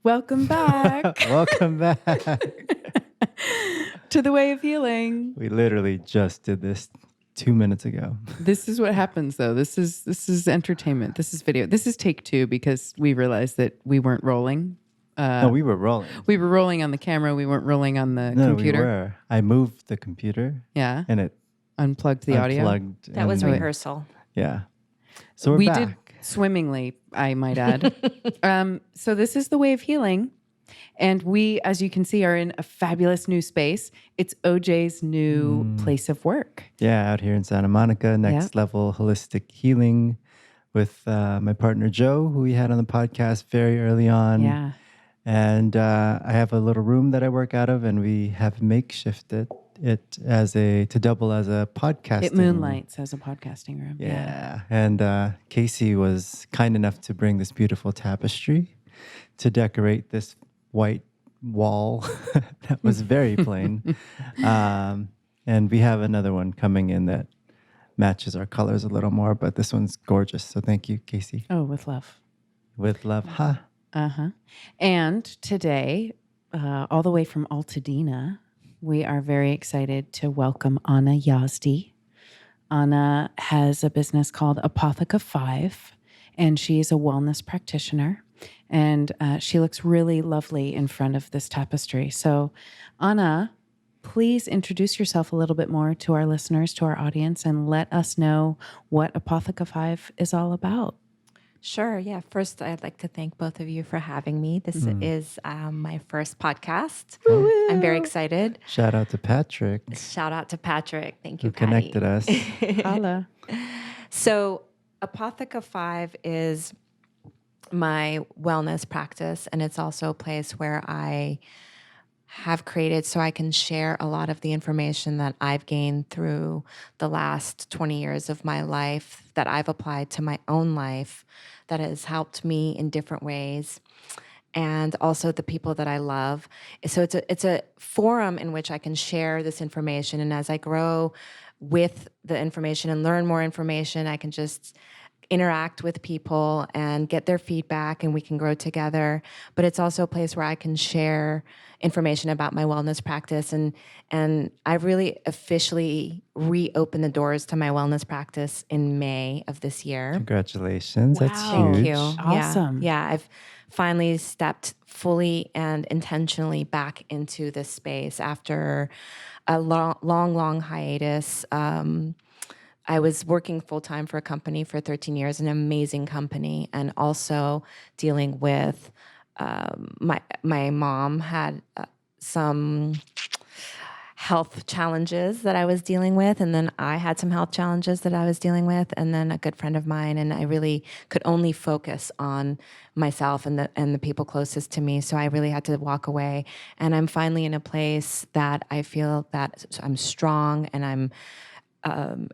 Welcome back Welcome back. to the Way of Healing. We literally just did this 2 minutes ago. This is what happens, though. This is entertainment. This is video. This is take 2 because we realized that we weren't rolling. No, we were rolling. We were rolling on the camera. We weren't rolling on the No, computer. we were. I moved the computer. Yeah. And it Unplugged the audio. unplugged. That was rehearsal. Yeah. So we back. did swimmingly, I might add. So this is the Way of Healing. And we, as you can see, are in a fabulous new space. It's OJ's new place of work. Yeah, out here in Santa Monica, next level holistic healing with my partner Joe, who we had on the podcast very early on. Yeah. And I have a little room that I work out of, and we have makeshifted it to double as a podcasting. It moonlights as a podcasting room. Yeah. And Casey was kind enough to bring this beautiful tapestry to decorate this white wall that was very plain. And we have another one coming in that matches our colors a little more, but this one's gorgeous. So thank you, Casey. Oh, with love. With love, huh? Uh-huh. And today, all the way from Altadena, we are very excited to welcome Anna Yazdi. Anna has a business called Apotheca 5, and she is a wellness practitioner. And she looks really lovely in front of this tapestry. So, Anna, please introduce yourself a little bit more to our listeners, to our audience, and let us know what Apotheca 5 is all about. Sure. Yeah. First, I'd like to thank both of you for having me. This is my first podcast. I'm very excited. Shout out to Patrick. Shout out to Patrick. Thank you, who connected us. Holla. So, Apotheca 5 is my wellness practice, and it's also a place where I have created so I can share a lot of the information that I've gained through the last 20 years of my life that I've applied to my own life that has helped me in different ways, and also the people that I love. So it's a forum in which I can share this information, and as I grow with the information and learn more information, I can just interact with people and get their feedback, and we can grow together. But it's also a place where I can share information about my wellness practice. And I've really officially reopened the doors to my wellness practice in May of this year. Congratulations. Wow. That's huge. Thank you. Awesome. Yeah, I've finally stepped fully and intentionally back into this space after a long hiatus. I was working full-time for a company for 13 years, an amazing company, and also dealing with my mom had some health challenges that I was dealing with, and then I had some health challenges that I was dealing with, and then a good friend of mine, and I really could only focus on myself and the people closest to me, so I really had to walk away. And I'm finally in a place that I feel that I'm strong and I'm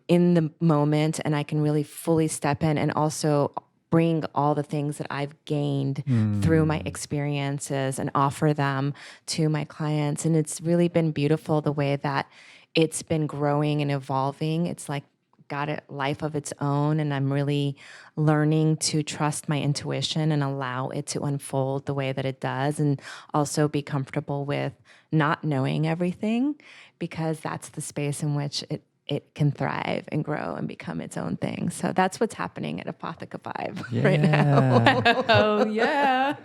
in the moment, and I can really fully step in and also bring all the things that I've gained through my experiences and offer them to my clients. And it's really been beautiful the way that it's been growing and evolving. It's like got a life of its own, and I'm really learning to trust my intuition and allow it to unfold the way that it does, and also be comfortable with not knowing everything, because that's the space in which it can thrive and grow and become its own thing. So that's what's happening at Apotheca 5 right now. Oh, yeah.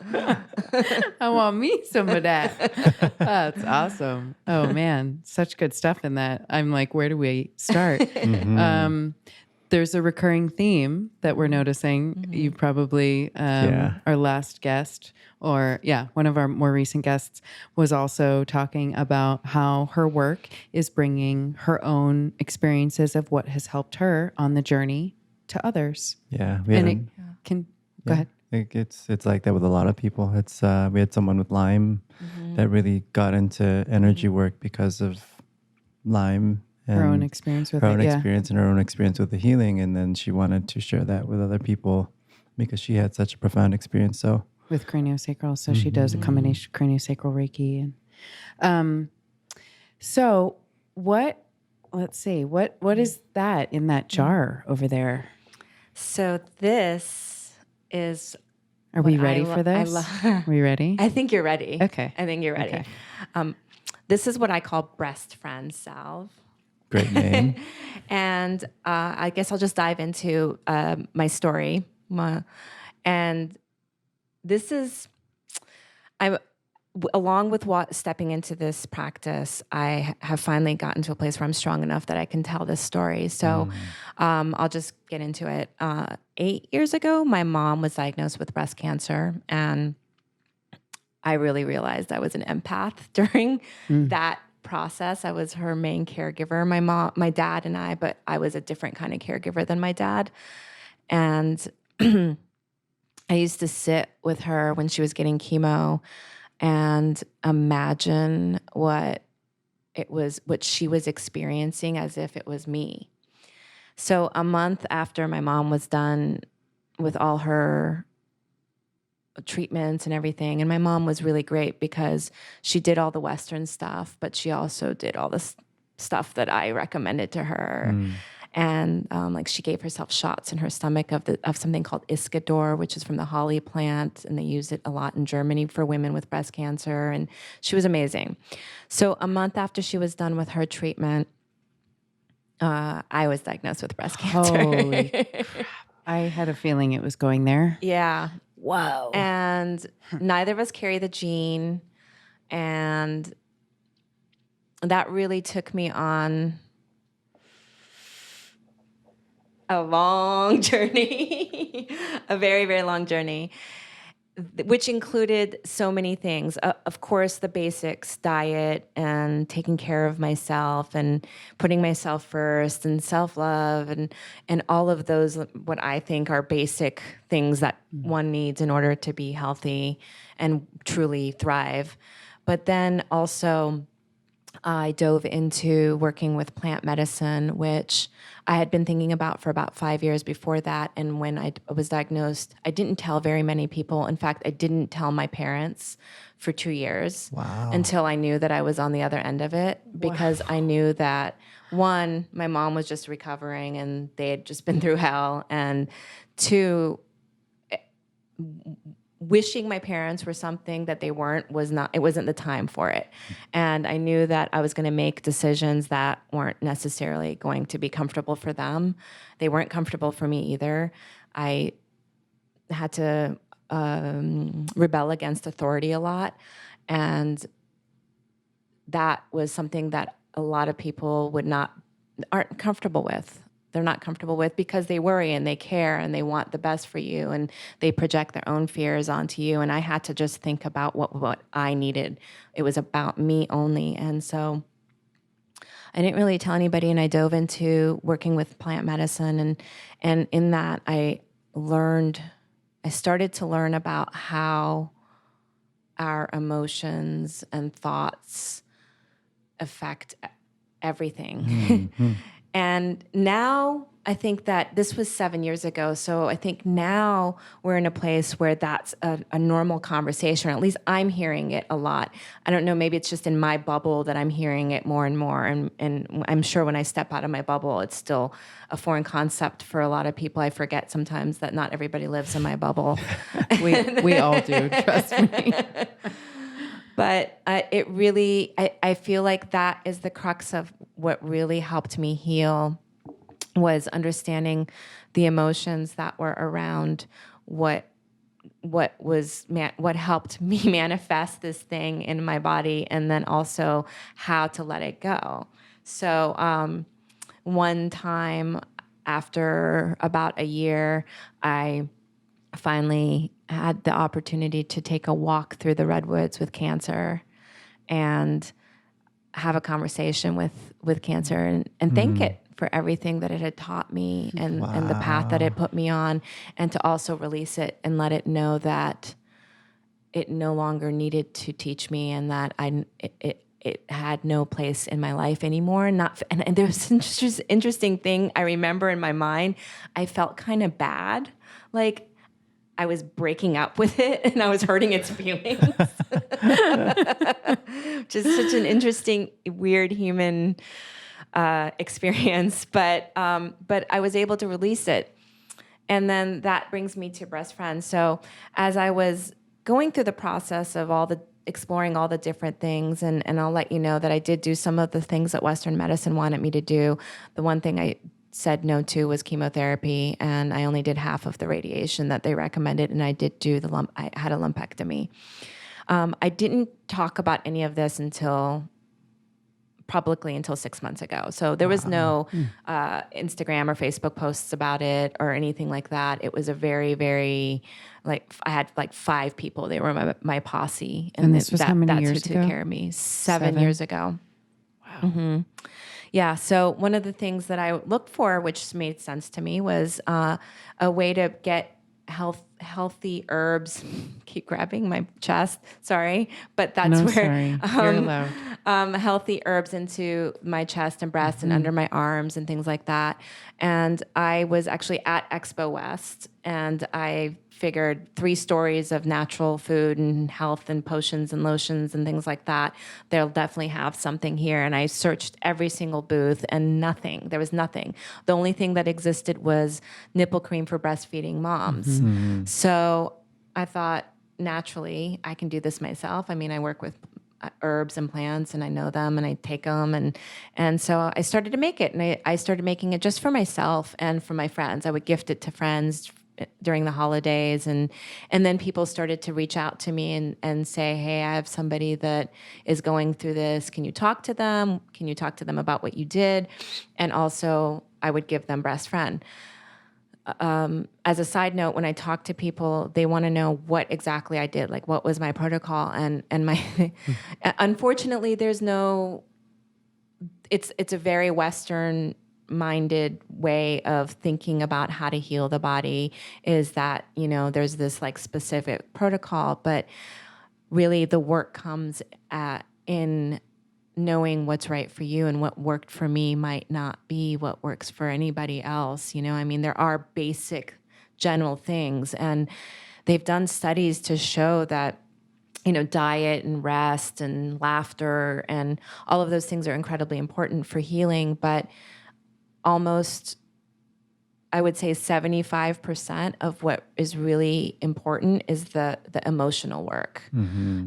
I want me some of that. That's awesome. Oh, man. Such good stuff in that. I'm like, where do we start? There's a recurring theme that we're noticing. You probably, our last guest, one of our more recent guests was also talking about how her work is bringing her own experiences of what has helped her on the journey to others. Yeah. Go ahead. It's like that with a lot of people. It's we had someone with Lyme that really got into energy work because of Lyme. And her own experience with her own experience and her own experience with the healing, and then she wanted to share that with other people because she had such a profound experience. So with craniosacral, so she does a combination of craniosacral Reiki, and so what? Let's see, what is that in that jar over there? So this is Are we ready for this? Are we ready? I think you're ready. Okay. I think you're ready. Okay. This is what I call Breast Friend Salve. Great name. And I guess I'll just dive into my story. And this is, along with stepping into this practice, I have finally gotten to a place where I'm strong enough that I can tell this story. So I'll just get into it. 8 years ago, my mom was diagnosed with breast cancer, and I really realized I was an empath during that process. I was her main caregiver, my dad and I, but I was a different kind of caregiver than my dad. And I used to sit with her when she was getting chemo and imagine what she was experiencing as if it was me. So a month after my mom was done with all her treatments and everything, and my mom was really great because she did all the Western stuff, but she also did all the stuff that I recommended to her. And like she gave herself shots in her stomach of something called Iscador, which is from the holly plant, and they use it a lot in Germany for women with breast cancer. And she was amazing. So a month after she was done with her treatment, I was diagnosed with breast cancer. Holy crap. I had a feeling it was going there. Yeah. Whoa. And neither of us carry the gene, and that really took me on a long journey, a very, very long journey, which included so many things. Of course, the basics, diet and taking care of myself and putting myself first and self-love and all of those, what I think are basic things that one needs in order to be healthy and truly thrive. But then also I dove into working with plant medicine, which I had been thinking about for about 5 years before that. And when I was diagnosed, I didn't tell very many people. In fact, I didn't tell my parents for 2 years until I knew that I was on the other end of it, because I knew that, one, my mom was just recovering and they had just been through hell, and two, wishing my parents were something that they weren't it wasn't the time for it. And I knew that I was going to make decisions that weren't necessarily going to be comfortable for them. They weren't comfortable for me either. I had to rebel against authority a lot. And that was something that a lot of people aren't comfortable with. They're not comfortable with because they worry and they care and they want the best for you, and they project their own fears onto you. And I had to just think about what I needed. It was about me only. And so I didn't really tell anybody, and I dove into working with plant medicine. And in that, I started to learn about how our emotions and thoughts affect everything. And now I think that this was 7 years ago. So I think now we're in a place where that's a normal conversation, or at least I'm hearing it a lot. I don't know, maybe it's just in my bubble that I'm hearing it more and more. And I'm sure when I step out of my bubble, it's still a foreign concept for a lot of people. I forget sometimes that not everybody lives in my bubble. We all do, trust me. But it really, I feel like that is the crux of what really helped me heal, was understanding the emotions that were around what helped me manifest this thing in my body, and then also how to let it go. So one time after about a year, I finally had the opportunity to take a walk through the redwoods with cancer and have a conversation with cancer and thank it for everything that it had taught me and the path that it put me on, and to also release it and let it know that it no longer needed to teach me, and that it had no place in my life anymore. And there was an interesting thing I remember in my mind. I felt kind of bad, like I was breaking up with it and I was hurting its feelings. Which is such an interesting, weird human experience. But I was able to release it. And then that brings me to Breast Friend. So as I was going through the process of exploring all the different things, and I'll let you know that I did do some of the things that Western medicine wanted me to do. The one thing I said no to was chemotherapy, and I only did half of the radiation that they recommended, and I did do I had a lumpectomy. I didn't talk about any of this publicly until 6 months ago. So there was no Instagram or Facebook posts about it or anything like that. It was a very, very, like, I had like 5 people. They were my posse. And this was how many that's years who ago? took care of me. 7 years ago. Wow. Mm-hmm. Yeah. So one of the things that I looked for, which made sense to me, was a way to get healthy herbs. Keep grabbing my chest. Sorry, but that's No, where sorry. You're allowed. healthy herbs into my chest and breast and under my arms and things like that. And I was actually at Expo West, and I figured 3 stories of natural food and health and potions and lotions and things like that. They'll definitely have something here. And I searched every single booth, and nothing. There was nothing. The only thing that existed was nipple cream for breastfeeding moms. So I thought, naturally, I can do this myself. I mean, I work with herbs and plants, and I know them, and I take them, and so I started to make it, and I started making it just for myself and for my friends. I would gift it to friends during the holidays, and then people started to reach out to me and say, hey, I have somebody that is going through this. Can you talk to them? Can you talk to them about what you did? And also, I would give them Breast Friend. As a side note, when I talk to people, they want to know what exactly I did, like what was my protocol, and my. Unfortunately, there's no. It's a very Western minded way of thinking about how to heal the body. Is that there's this like specific protocol, but really the work comes in knowing what's right for you, and what worked for me might not be what works for anybody else. I mean, there are basic general things, and they've done studies to show that, diet and rest and laughter and all of those things are incredibly important for healing, but almost, I would say 75% of what is really important is the emotional work,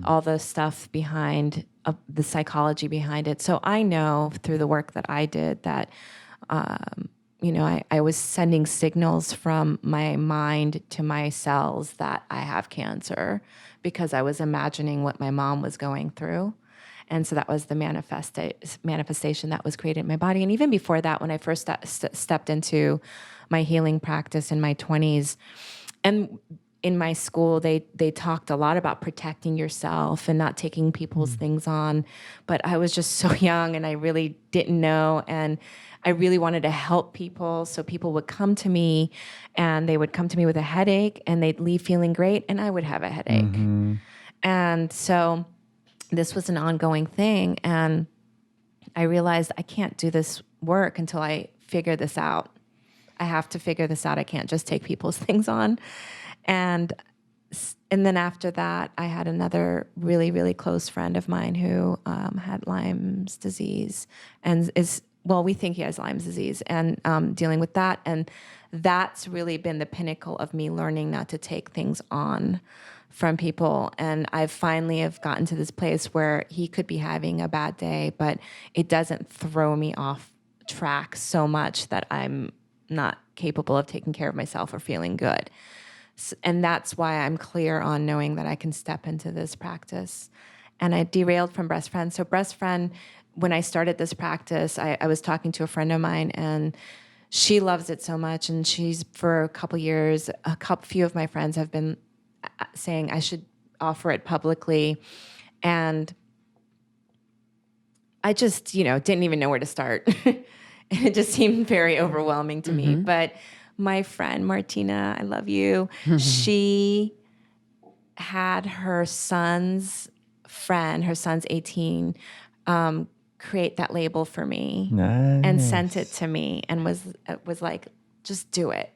all the stuff behind the psychology behind it. So I know through the work that I did that, I was sending signals from my mind to my cells that I have cancer because I was imagining what my mom was going through. And so that was the manifestation that was created in my body. And even before that, when I first stepped into my healing practice in my 20s, and in my school, they talked a lot about protecting yourself and not taking people's things on. But I was just so young, and I really didn't know. And I really wanted to help people. So people would come to me, and they would come to me with a headache, and they'd leave feeling great, and I would have a headache. And so this was an ongoing thing. And I realized I can't do this work until I figure this out. I have to figure this out. I can't just take people's things on. And then after that, I had another really, really close friend of mine who had Lyme's disease, and we think he has Lyme's disease, and dealing with that. And that's really been the pinnacle of me learning not to take things on from people. And I finally have gotten to this place where he could be having a bad day, but it doesn't throw me off track so much that I'm not capable of taking care of myself or feeling good. And that's why I'm clear on knowing that I can step into this practice. And I derailed from Breast Friend. So Breast Friend, when I started this practice, I was talking to a friend of mine, and she loves it so much. And she's, for a couple years, few of my friends have been saying I should offer it publicly. And I just, didn't even know where to start. It just seemed very overwhelming to me. But my friend, Martina, I love you. She had her son's friend, her son's 18, create that label for me. Nice. And sent it to me, and was like, just do it.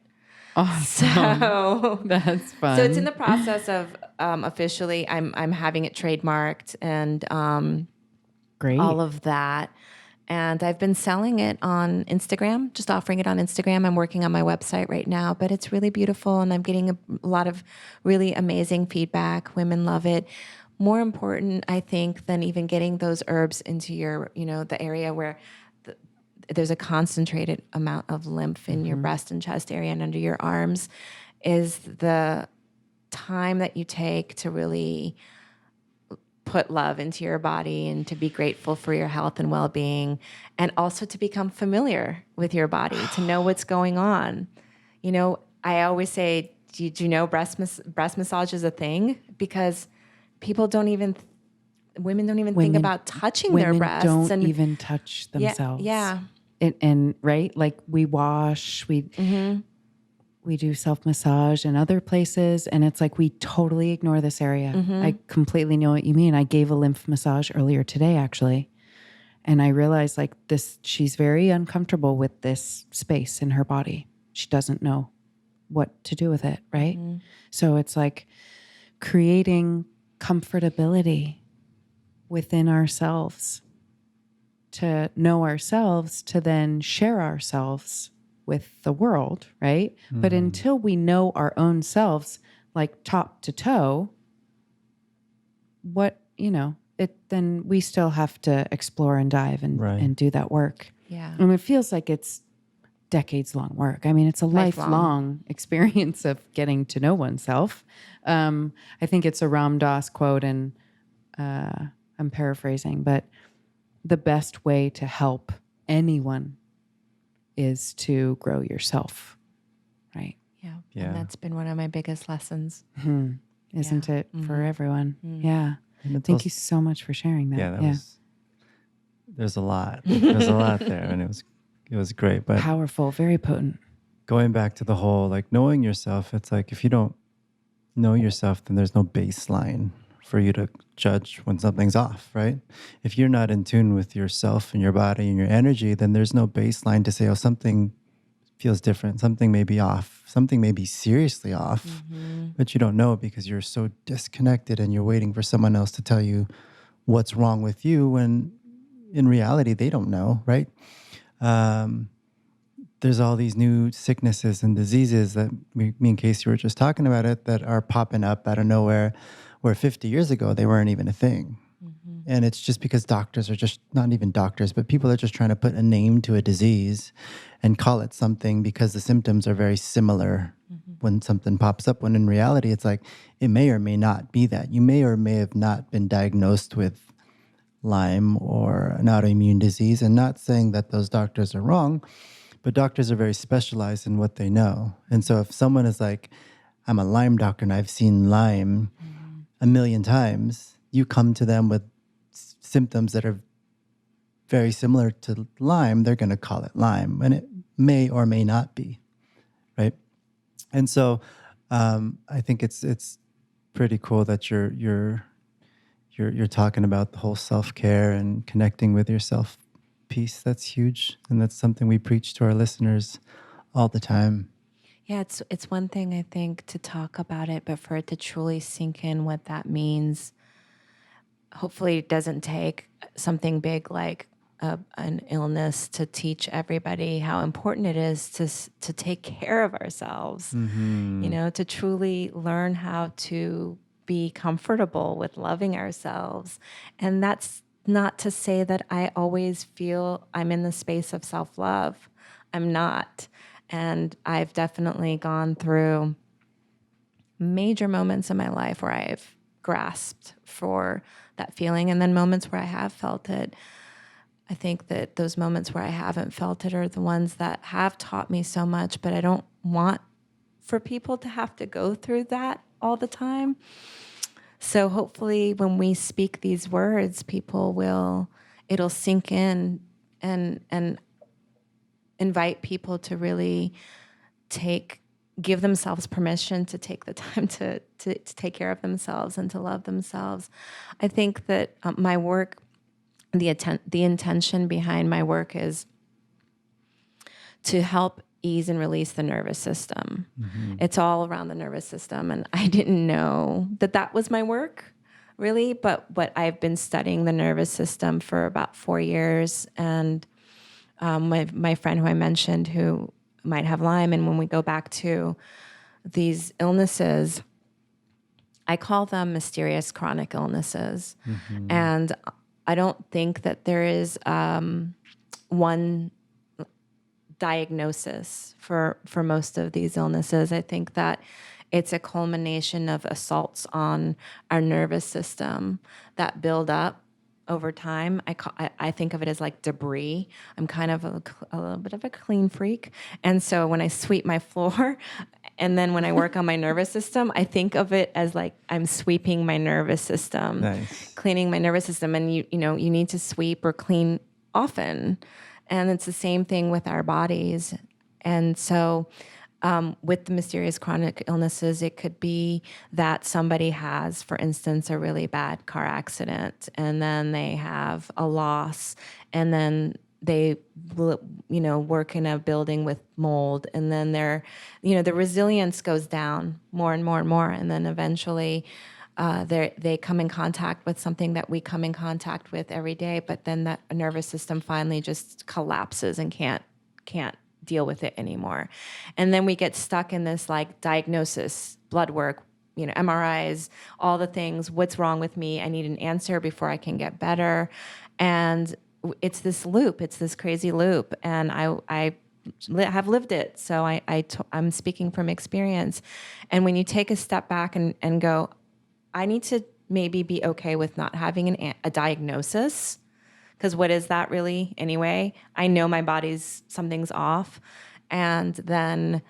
Awesome. So that's fun. So it's in the process of officially, I'm having it trademarked and Great. all of that. And I've been selling it on Instagram, just offering it on Instagram. I'm working on my website right now, but it's really beautiful. And I'm getting a lot of really amazing feedback. Women love it. More important, I think, than even getting those herbs into your, the area where there's a concentrated amount of lymph in your breast and chest area and under your arms, is the time that you take to really put love into your body and to be grateful for your health and well-being, and also to become familiar with your body, to know what's going on. I always say, do you know breast massage is a thing? Because women don't even think about touching their breasts. Women don't even touch themselves. Yeah. And right? Like we wash, we do self-massage in other places, and it's like we totally ignore this area. I completely know what you mean. I gave a lymph massage earlier today, actually, and I realized like this, she's very uncomfortable with this space in her body. She doesn't know what to do with it, right? So it's like creating comfortability within ourselves, to know ourselves, to then share ourselves with the world, right? But until we know our own selves, like top to toe, then we still have to explore and dive and do that work. Yeah. And it feels like it's decades long work. I mean, it's a lifelong experience of getting to know oneself. I think it's a Ram Dass quote, and I'm paraphrasing, but the best way to help anyone is to grow yourself, right? Yeah. Yeah. And that's been one of my biggest lessons. Isn't it for everyone? Yeah. And Thank you so much for sharing that. Yeah, there's a lot. There's a lot there, and it was great. But powerful, very potent. Going back to the whole like knowing yourself, it's like if you don't know yourself, then there's no baseline for you to judge when something's off, right? If you're not in tune with yourself and your body and your energy, then there's no baseline to say, oh, something feels different. Something may be off. Something may be seriously off, but you don't know because you're so disconnected and you're waiting for someone else to tell you what's wrong with you when in reality, they don't know, right? There's all these new sicknesses and diseases that me and Casey were just talking about it that are popping up out of nowhere, where 50 years ago, they weren't even a thing. And it's just because doctors are just, not even doctors, but people are just trying to put a name to a disease and call it something because the symptoms are very similar when something pops up, when in reality, it's like, it may or may not be that. You may or may have not been diagnosed with Lyme or an autoimmune disease, and not saying that those doctors are wrong, but doctors are very specialized in what they know. And so if someone is like, I'm a Lyme doctor and I've seen Lyme a million times, you come to them with symptoms that are very similar to Lyme, they're going to call it Lyme, and it may or may not be, right? And so I think it's pretty cool that you're talking about the whole self-care and connecting with yourself piece. That's huge, and that's something we preach to our listeners all the time. Yeah, it's one thing, I think, to talk about it, but for it to truly sink in what that means, hopefully it doesn't take something big like an illness to teach everybody how important it is to take care of ourselves, to truly learn how to be comfortable with loving ourselves. And that's not to say that I always feel I'm in the space of self-love. I'm not. And I've definitely gone through major moments in my life where I've grasped for that feeling, and then moments where I have felt it. I think that those moments where I haven't felt it are the ones that have taught me so much, but I don't want for people to have to go through that all the time. So hopefully when we speak these words, it'll sink in and invite people to really give themselves permission to take the time to take care of themselves and to love themselves. I think that my work, the intention behind my work is to help ease and release the nervous system. It's all around the nervous system. And I didn't know that was my work really, but I've been studying the nervous system for about 4 years. And my friend who I mentioned who might have Lyme, and when we go back to these illnesses, I call them mysterious chronic illnesses. And I don't think that there is one diagnosis for most of these illnesses. I think that it's a culmination of assaults on our nervous system that build up over time. I think of it as like debris. I'm kind of a little bit of a clean freak. And so when I sweep my floor and then when I work on my nervous system, I think of it as like I'm sweeping my nervous system, Nice. cleaning my nervous system. And you need to sweep or clean often. And it's the same thing with our bodies. And so with the mysterious chronic illnesses, it could be that somebody has, for instance, a really bad car accident, and then they have a loss, and then they work in a building with mold, and then the resilience goes down more and more and more, and then eventually they come in contact with something that we come in contact with every day, but then that nervous system finally just collapses and can't deal with it anymore. And then we get stuck in this like diagnosis, blood work, MRIs, all the things. What's wrong with me? I need an answer before I can get better. And it's this loop. It's this crazy loop. And I have lived it. So I'm speaking from experience. And when you take a step back and go, I need to maybe be okay with not having a diagnosis, because what is that really anyway? I know my something's off. And then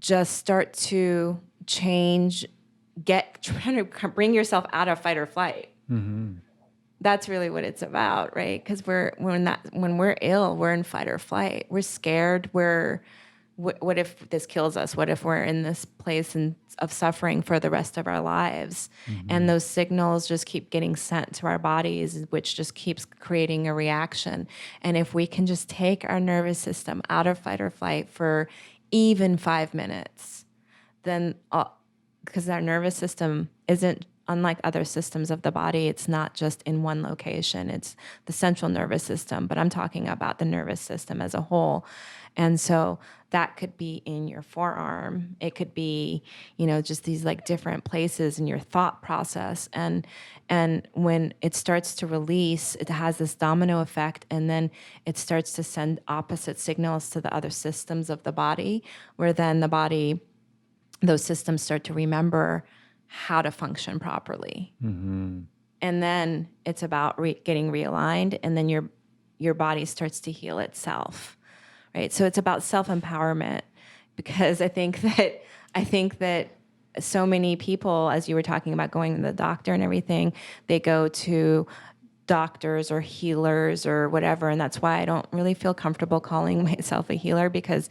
just start to change, trying to bring yourself out of fight or flight. That's really what it's about, right? Because when we're ill, we're in fight or flight. We're scared. What if this kills us? What if we're in this place of suffering for the rest of our lives? And those signals just keep getting sent to our bodies, which just keeps creating a reaction. And if we can just take our nervous system out of fight or flight for even 5 minutes, then because our nervous system isn't unlike other systems of the body, it's not just in one location. It's the central nervous system, but I'm talking about the nervous system as a whole. And so that could be in your forearm. It could be, just these like different places in your thought process. And when it starts to release, it has this domino effect, and then it starts to send opposite signals to the other systems of the body, where then those systems start to remember how to function properly. And then it's about getting realigned, and then your body starts to heal itself. Right. So it's about self-empowerment, because I think that so many people, as you were talking about going to the doctor and everything, they go to doctors or healers or whatever. And that's why I don't really feel comfortable calling myself a healer, because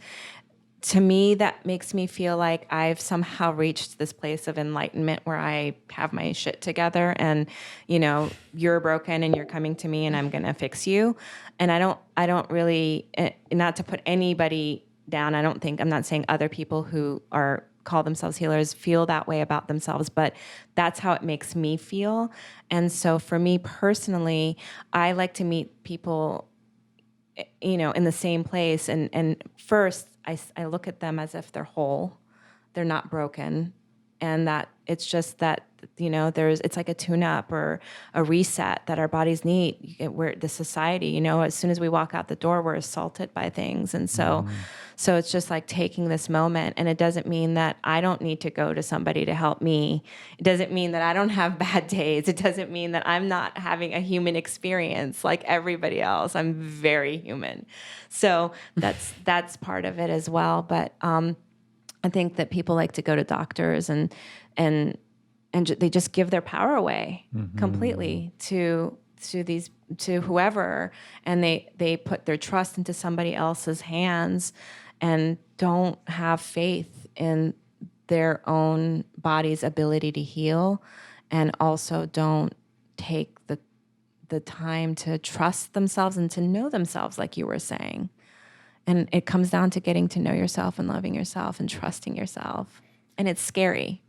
to me, that makes me feel like I've somehow reached this place of enlightenment where I have my shit together and, you're broken and you're coming to me and I'm going to fix you. And I don't really, not to put anybody down, I'm not saying other people who call themselves healers feel that way about themselves, but that's how it makes me feel. And so for me personally, I like to meet people, in the same place. And first, I look at them as if they're whole, they're not broken, and that it's just that, it's like a tune-up or a reset that our bodies need. We're the society, as soon as we walk out the door, we're assaulted by things. And so it's just like taking this moment, and it doesn't mean that I don't need to go to somebody to help me. It doesn't mean that I don't have bad days. It doesn't mean that I'm not having a human experience like everybody else. I'm very human. So that's part of it as well. But I think that people like to go to doctors and they just give their power away completely to whoever, and they put their trust into somebody else's hands and don't have faith in their own body's ability to heal, and also don't take the time to trust themselves and to know themselves, like you were saying. And it comes down to getting to know yourself and loving yourself and trusting yourself. And it's scary.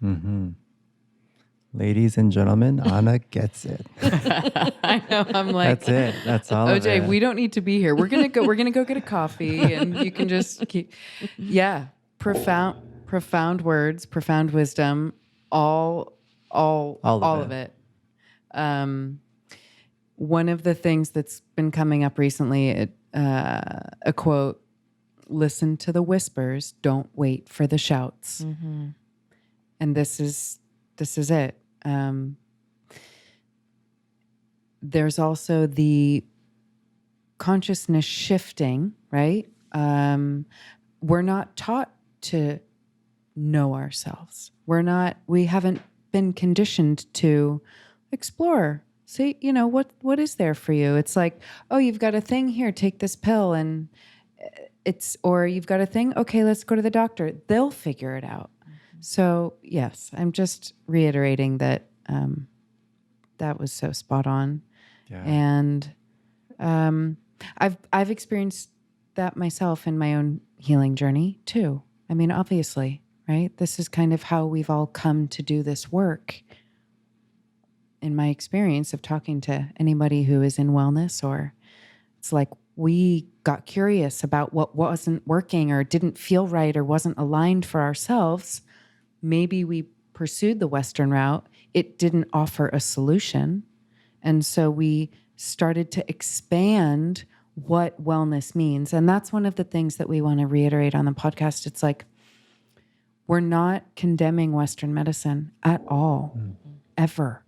Ladies and gentlemen, Anna gets it. I know. I'm like, That's it. That's all of OJ, it. we don't need to be here. We're gonna go. We're gonna go get a coffee, and you can just keep. Yeah, profound words, profound wisdom. All of it. One of the things that's been coming up recently, a quote: "Listen to the whispers. Don't wait for the shouts." And this is it. There's also the consciousness shifting, right? We're not taught to know ourselves. We haven't been conditioned to explore. See, what is there for you? It's like, oh, you've got a thing here, take this pill, and or you've got a thing, okay, let's go to the doctor. They'll figure it out. So yes, I'm just reiterating that that was so spot on. Yeah. And I've experienced that myself in my own healing journey too. I mean, obviously, right? This is kind of how we've all come to do this work. In my experience of talking to anybody who is in wellness, or it's like we got curious about what wasn't working or didn't feel right or wasn't aligned for ourselves. Maybe we pursued the Western route. It didn't offer a solution. And so we started to expand what wellness means. And that's one of the things that we want to reiterate on the podcast. It's like, we're not condemning Western medicine at all, ever.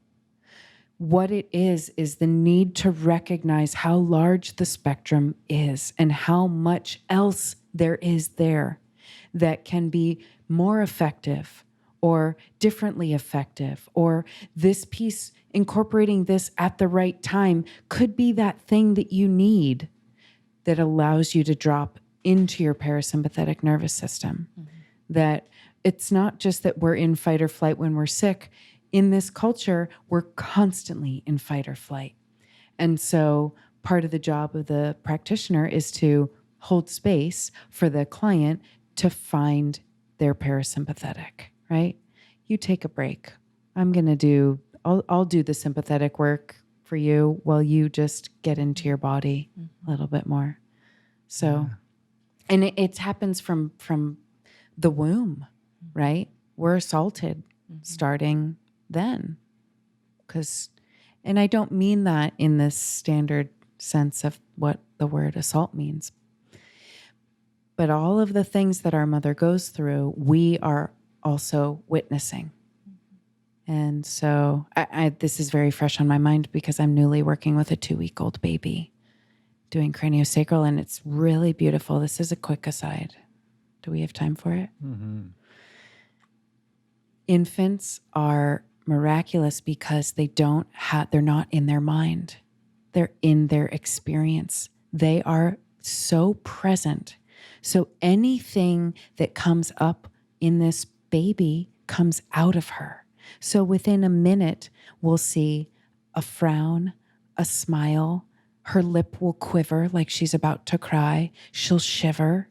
What it is the need to recognize how large the spectrum is and how much else there is there that can be more effective or differently effective, or this piece incorporating this at the right time could be that thing that you need that allows you to drop into your parasympathetic nervous system. That it's not just that we're in fight or flight when we're sick. In this culture, we're constantly in fight or flight. And so part of the job of the practitioner is to hold space for the client to find their parasympathetic, right? You take a break. I'll do the sympathetic work for you while you just get into your body a little bit more. So, and it happens from the womb, right? We're assaulted starting then. And I don't mean that in this standard sense of what the word assault means. But all of the things that our mother goes through, we are also witnessing. And so this is very fresh on my mind because I'm newly working with a 2-week-old baby doing craniosacral, and it's really beautiful. This is a quick aside. Do we have time for it? Infants are miraculous because they're not in their mind. They're in their experience. They are so present. So anything that comes up in this baby comes out of her. So within a minute, we'll see a frown, a smile. Her lip will quiver like she's about to cry. She'll shiver.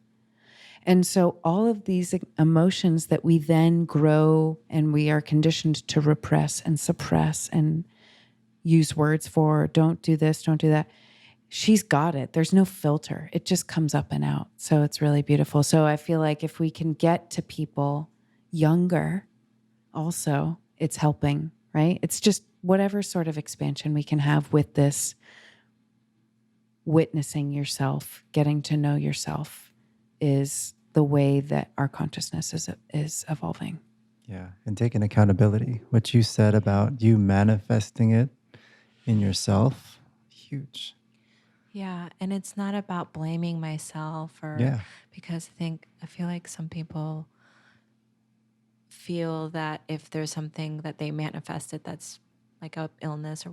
And so all of these emotions that we then grow and we are conditioned to repress and suppress and use words for, don't do this, don't do that. She's got it. There's no filter. It just comes up and out. So it's really beautiful. So I feel like if we can get to people younger, also, it's helping, right? It's just whatever sort of expansion we can have with this witnessing yourself, getting to know yourself is the way that our consciousness is evolving. Yeah. And taking accountability. What you said about you manifesting it in yourself, huge. Yeah, and it's not about blaming myself because I feel like some people feel that if there's something that they manifested that's like a illness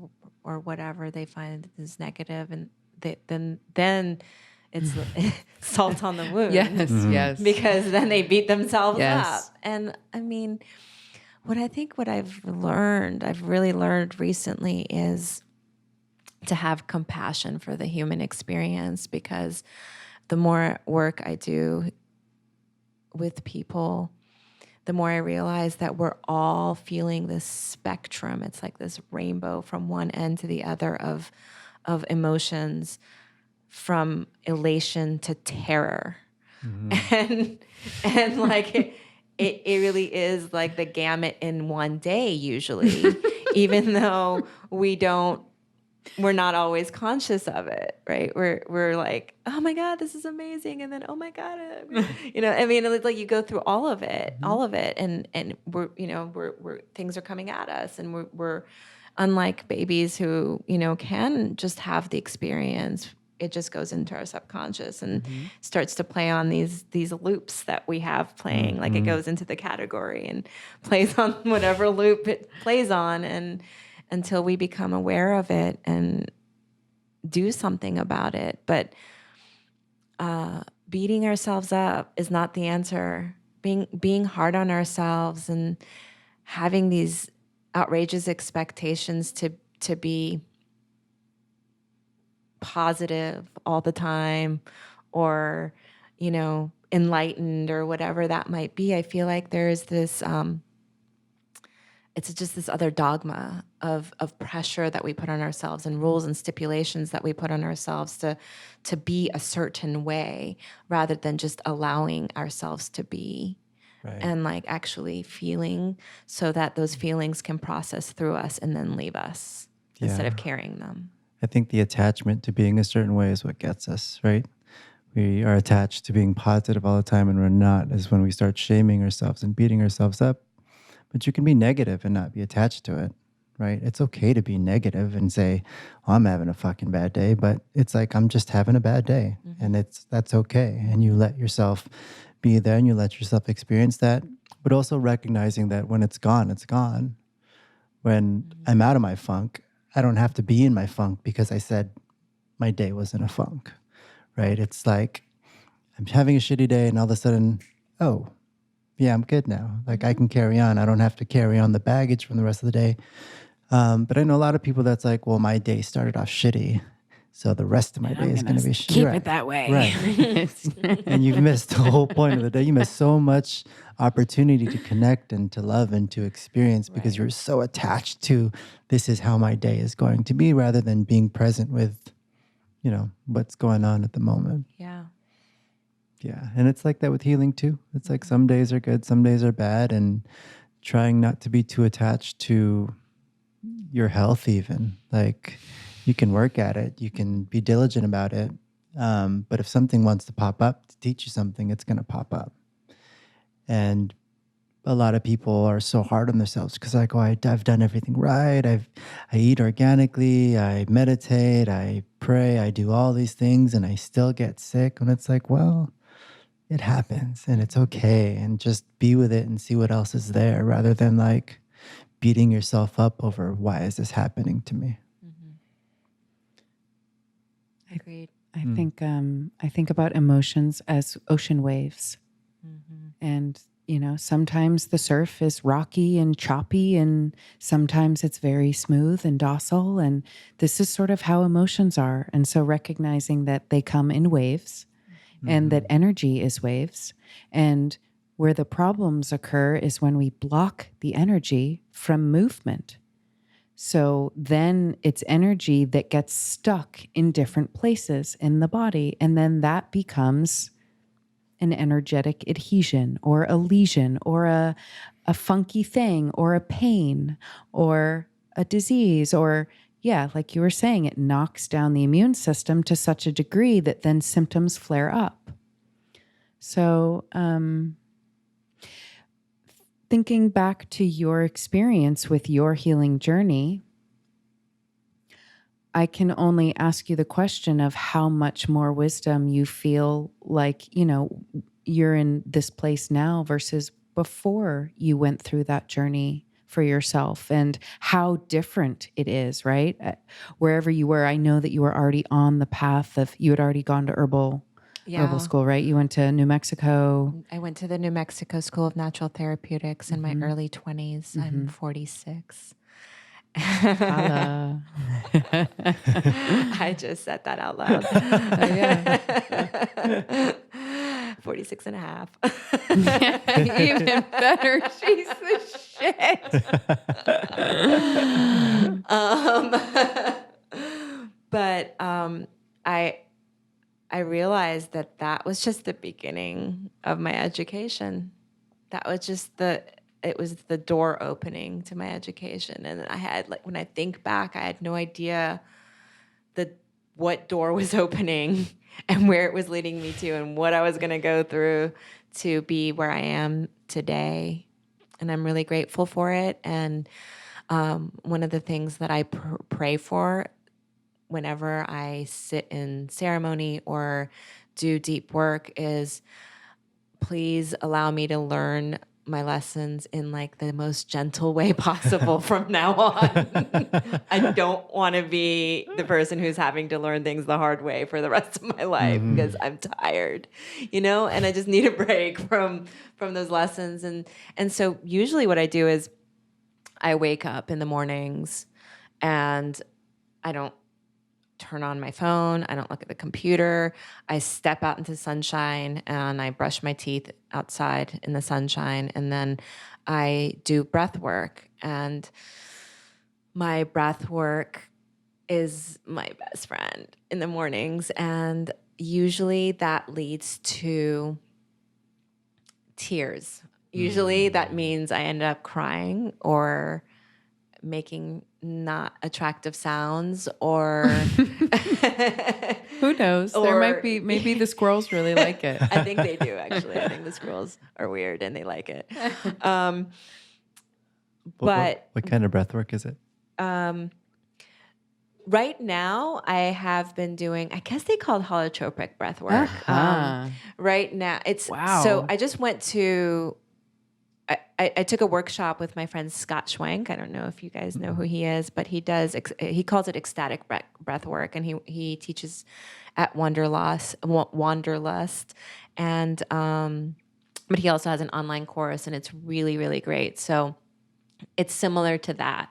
or whatever they find is negative, and then it's salt on the wound. Yes. Because then they beat themselves Yes. up. And I mean, what I've really learned recently is to have compassion for the human experience, because the more work I do with people, the more I realize that we're all feeling this spectrum. It's like this rainbow from one end to the other of emotions, from elation to terror. And like it really is like the gamut in one day usually, even though we're not always conscious of it, right? We're like, oh my God, this is amazing, and then oh my God, I mean, it's like you go through all of it, and we're things are coming at us, and we're unlike babies who can just have the experience. It just goes into our subconscious and starts to play on these loops that we have playing. Like it goes into the category and plays on whatever loop it plays on, and until we become aware of it and do something about it. But beating ourselves up is not the answer. Being hard on ourselves and having these outrageous expectations to be positive all the time, or enlightened, or whatever that might be. I feel like there's this it's just this other dogma of pressure that we put on ourselves, and rules and stipulations that we put on ourselves to be a certain way, rather than just allowing ourselves to be. Right. And like actually feeling, so that those feelings can process through us and then leave us instead of carrying them. I think the attachment to being a certain way is what gets us, right? We are attached to being positive all the time, and we're not, is when we start shaming ourselves and beating ourselves up. But you can be negative and not be attached to it, right? It's okay to be negative and say, oh, I'm having a fucking bad day, but it's like, I'm just having a bad day, and that's okay. And you let yourself be there, and you let yourself experience that, but also recognizing that when it's gone, it's gone. When I'm out of my funk, I don't have to be in my funk because I said my day was in a funk, right? It's like I'm having a shitty day, and all of a sudden, oh, yeah, I'm good now. Like I can carry on. I don't have to carry on the baggage from the rest of the day. But I know a lot of people that's like, well, my day started off shitty, so the rest of my day is going to be shitty. Keep it that way. Right. And you've missed the whole point of the day. You missed so much opportunity to connect and to love and to experience, because you're so attached to this is how my day is going to be, rather than being present with, what's going on at the moment. Yeah. Yeah. And it's like that with healing too. It's like some days are good, some days are bad, and trying not to be too attached to your health even. Like you can work at it, you can be diligent about it. But if something wants to pop up to teach you something, it's going to pop up. And a lot of people are so hard on themselves because like, oh, I've done everything right. I eat organically, I meditate, I pray, I do all these things, and I still get sick. And it's like, well, it happens and it's okay. And just be with it and see what else is there, rather than like beating yourself up over why is this happening to me. Agreed. I think about emotions as ocean waves. And, sometimes the surf is rocky and choppy, and sometimes it's very smooth and docile. And this is sort of how emotions are. And so recognizing that they come in waves, and that energy is waves. And where the problems occur is when we block the energy from movement. So then it's energy that gets stuck in different places in the body. And then that becomes an energetic adhesion, or a lesion, or a funky thing, or a pain, or a disease, or like you were saying, it knocks down the immune system to such a degree that then symptoms flare up. So thinking back to your experience with your healing journey, I can only ask you the question of how much more wisdom you feel like, you're in this place now versus before you went through that journey for yourself, and how different it is, right? Wherever you were, I know that you were already on the path of, you had already gone to herbal school, right? You went to New Mexico. I went to the New Mexico School of Natural Therapeutics in my early 20s. I'm 46. I just said that out loud. 46 and a half. Even better. She's the shit. But I realized that was just the beginning of my education. That was just it was the door opening to my education. And I had, like, when I think back, I had no idea what door was opening and where it was leading me to and what I was going to go through to be where I am today. And I'm really grateful for it. And one of the things that I pray for whenever I sit in ceremony or do deep work is, please allow me to learn my lessons in, like, the most gentle way possible from now on. I don't want to be the person who's having to learn things the hard way for the rest of my life because I'm tired, and I just need a break from those lessons. And so usually what I do is I wake up in the mornings and I don't turn on my phone. I don't look at the computer. I step out into the sunshine and I brush my teeth outside in the sunshine. And then I do breath work. And my breath work is my best friend in the mornings. And usually that leads to tears. Usually that means I end up crying or making not attractive sounds, or Who knows? There might be, maybe the squirrels really like it. I think they do, actually. I think the squirrels are weird and they like it. But what kind of breath work is it? right now I have been doing, I guess they call it holotropic breath work. Right now it's, so I just went to, I took a workshop with my friend Scott Schwank. I don't know if you guys know who he is, but he calls it ecstatic breath work, and he teaches at Wanderlust, and but he also has an online course, and it's really, really great. So it's similar to that.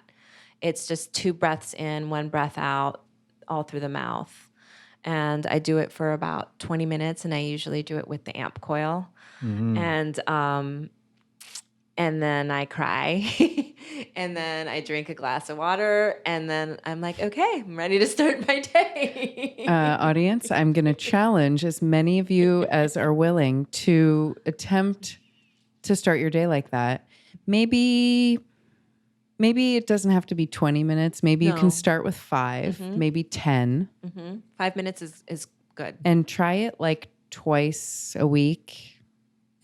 It's just 2 breaths in, 1 breath out, all through the mouth, and I do it for about 20 minutes, and I usually do it with the Amp-Coil, and then I cry, and then I drink a glass of water, and then I'm like, okay, I'm ready to start my day. Audience, I'm going to challenge as many of you as are willing to attempt to start your day like that. Maybe it doesn't have to be 20 minutes. Maybe you can start with 5, maybe 10. 5 minutes is good. And try it like twice a week.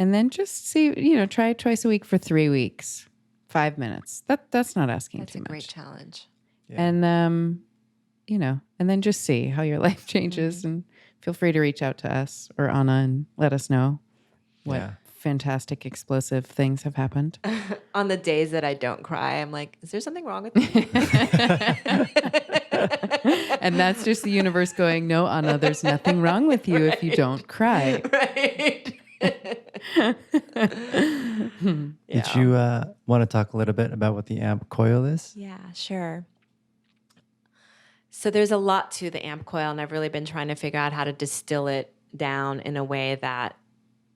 And then just see, try it twice a week for 3 weeks, 5 minutes. That's not asking too much. That's a great challenge. Yeah. And, and then just see how your life changes, and feel free to reach out to us or Anna and let us know what fantastic, explosive things have happened. On the days that I don't cry, I'm like, is there something wrong with me? And that's just the universe going, no, Anna, there's nothing wrong with you if you don't cry. Right. Did you want to talk a little bit about what the Amp-Coil is? Yeah, sure. So there's a lot to the Amp-Coil, and I've really been trying to figure out how to distill it down in a way that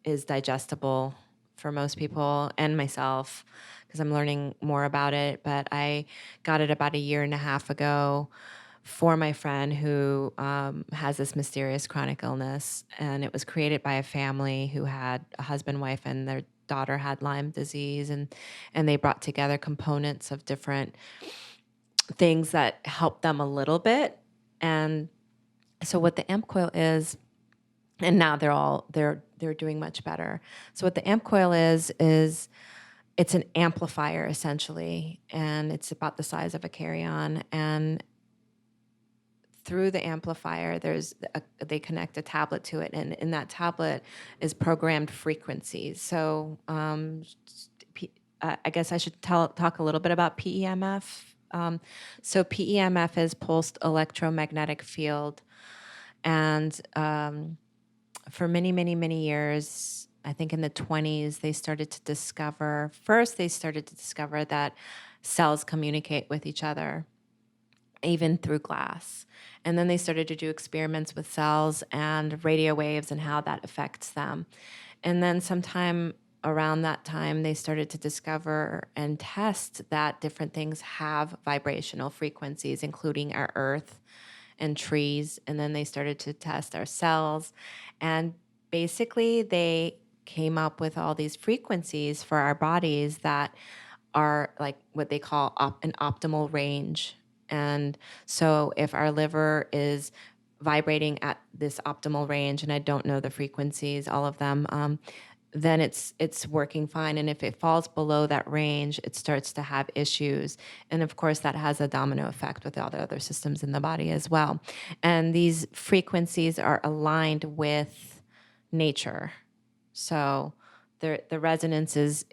is digestible for most people and myself, because I'm learning more about it. But I got it about 1.5 years ago for my friend who has this mysterious chronic illness, and it was created by a family who had a husband, wife, and their daughter had Lyme disease, and they brought together components of different things that helped them a little bit. And so what the Amp-Coil is, and now they're doing much better. So what the Amp-Coil is it's an amplifier essentially, and it's about the size of a carry-on, and through the amplifier, they connect a tablet to it, and in that tablet is programmed frequencies. So I guess I should talk a little bit about PEMF. So PEMF is pulsed electromagnetic field, and for many, many, many years, I think in the 1920s, they started to discover that cells communicate with each other. even through glass. And then they started to do experiments with cells and radio waves and how that affects them. And then sometime around that time, they started to discover and test that different things have vibrational frequencies, including our earth and trees. And then they started to test our cells. And basically, they came up with all these frequencies for our bodies that are like what they call an optimal range. And so if our liver is vibrating at this optimal range, and I don't know the frequencies, all of them, then it's working fine. And if it falls below that range, it starts to have issues. And of course, that has a domino effect with all the other systems in the body as well. And these frequencies are aligned with nature. So the resonance is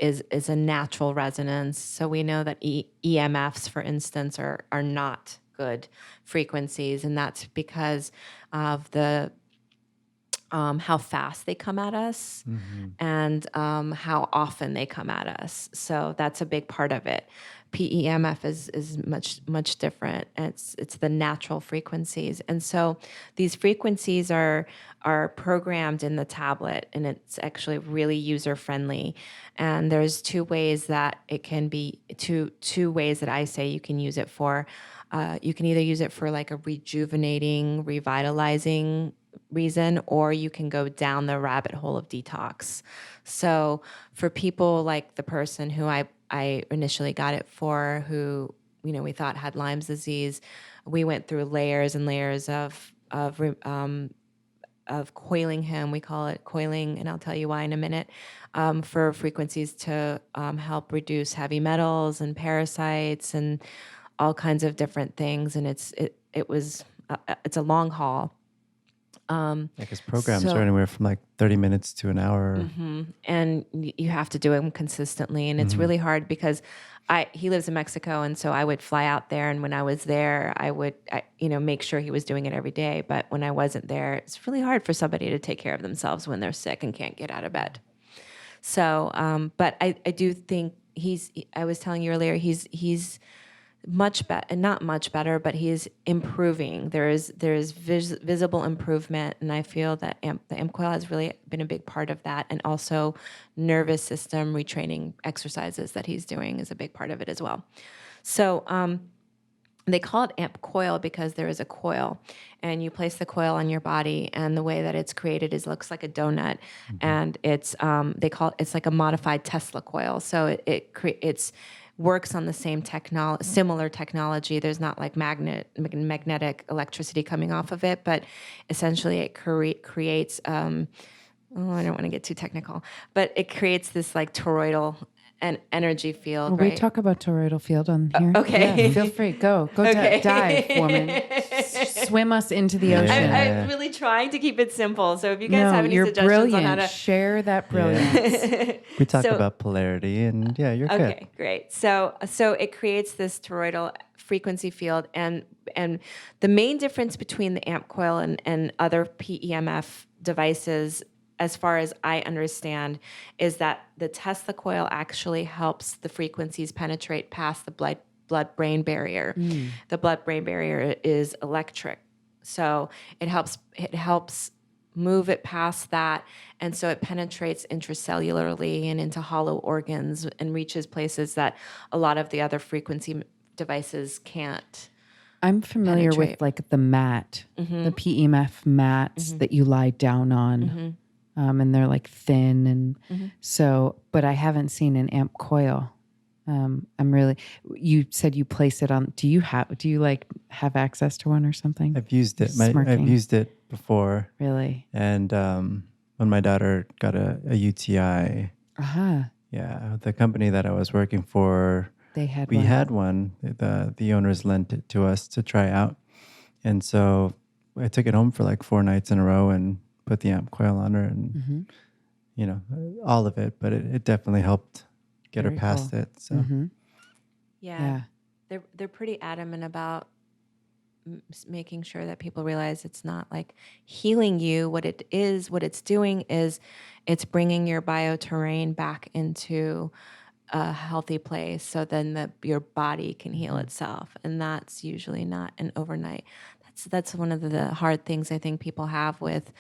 a natural resonance. So we know that EMFs, for instance, are not good frequencies, and that's because of the how fast they come at us and how often they come at us. So that's a big part of it. PEMF is much different. It's the natural frequencies, and so these frequencies are programmed in the tablet, and it's actually really user friendly. And there's two ways that it can be two ways that I say you can use it for. You can either use it for like a rejuvenating, revitalizing reason, or you can go down the rabbit hole of detox. So for people like the person who I initially got it for, who, you know, we thought had Lyme's disease, we went through layers and layers of coiling him. We call it coiling, and I'll tell you why in a minute, for frequencies to help reduce heavy metals and parasites and all kinds of different things. And it's a long haul. Because programs are anywhere from like 30 minutes to an hour. And you have to do them consistently. And it's really hard because he lives in Mexico. And so I would fly out there. And when I was there, I would make sure he was doing it every day. But when I wasn't there, it's really hard for somebody to take care of themselves when they're sick and can't get out of bed. So, but I do think I was telling you earlier, he's much better, not much better, but he is improving. There is visible improvement, and I feel that the Amp-Coil has really been a big part of that, and also nervous system retraining exercises that he's doing is a big part of it as well. So they call it Amp-Coil because there is a coil, and you place the coil on your body, and the way that it's created is looks like a donut, and it's it's like a modified Tesla coil. So it's works on the same similar technology. There's not like magnetic electricity coming off of it, but essentially it creates, I don't want to get too technical, but it creates this like toroidal energy field. Well, right? we talk about toroidal field on here. Okay. Yeah, feel free. Go Okay. dive, woman. Swim us into the ocean. I'm really trying to keep it simple. So if you guys have any you're suggestions brilliant. on how to Share that brilliance. We talk about polarity, and you're good. Okay, great. So it creates this toroidal frequency field, and the main difference between the Amp-Coil and other PEMF devices, as far as I understand, is that the Tesla coil actually helps the frequencies penetrate past the blood-brain barrier. The blood-brain barrier is electric, so it helps move it past that, and so it penetrates intracellularly and into hollow organs and reaches places that a lot of the other frequency devices can't. I'm familiar with like the mat, the PEMF mats that you lie down on, and they're like thin, and so. But I haven't seen an Amp-Coil. You said you place it on. Do you like have access to one or something? I've used it. I've used it before. Really? And when my daughter got a UTI, yeah, the company that I was working for, we had one. The owners lent it to us to try out, and so I took it home for like 4 nights in a row and put the Amp-Coil on her, and all of it. But it definitely helped get her past it. So yeah, they're pretty adamant about making sure that people realize it's not like healing you. What it's doing is it's bringing your bioterrain back into a healthy place, so then your body can heal itself, and that's usually not an overnight. That's one of the hard things I think people have with